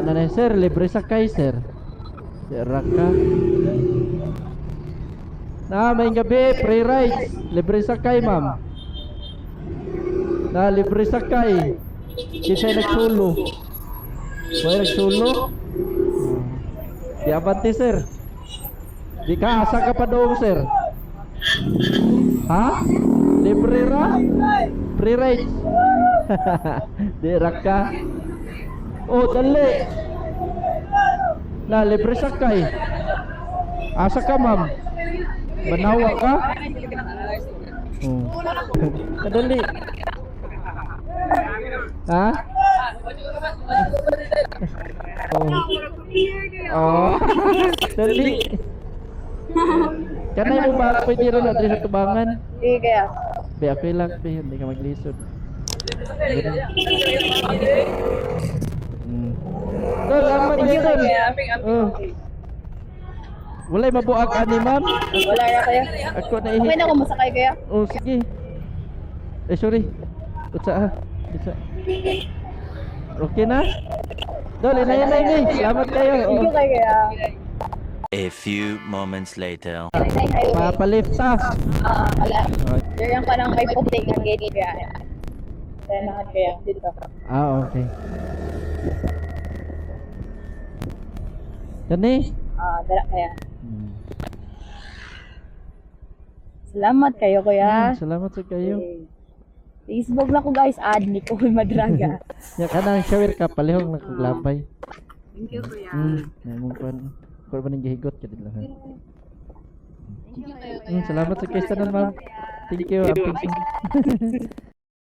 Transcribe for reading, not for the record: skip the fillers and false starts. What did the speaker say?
na sir, libre sakay sir. Sir Raka. May gabi, free rides. Libre sakay ma'am. Libre sakay. Kisa'y nagsulo. Kuya nagsulo? Di abante sir. Di ka, asa ka pa doon sir? Ha? Libre ra? Free rides. Di Raka. Oh, dali. Libre sakay. Asa ka ma'am? Banawa ka? Kadali. Ha? Dali. Kanay mo ba pwede rin natin sa tubangan? Hindi kaya. Be, ako lang, be. Hindi ka maglisod. Salamat dito. Walay mabuak ani ma'am. Wala na kaya. Ako na Okay na kung masakay kaya. Oh, sige. Sorry. Utsa. Bisa. Okay na? Dole, na. Salamat kayo. Sige kaya. A few moments later. Papalift ta. Wala. Diyan ka nang may puting ng gate kaya. Lahat kaya dito. Okay. Dani? Dala kaya. Salamat kayo kuya. Salamat sa kayo. Facebook na ko guys, add ni Nicole Madraga. Ya kanang shower ka palihog na kuglabay. Thank you kuya. Namong kon ba ning gihigot ka dito. Salamat sa kayo tanan ma'am. Thank you.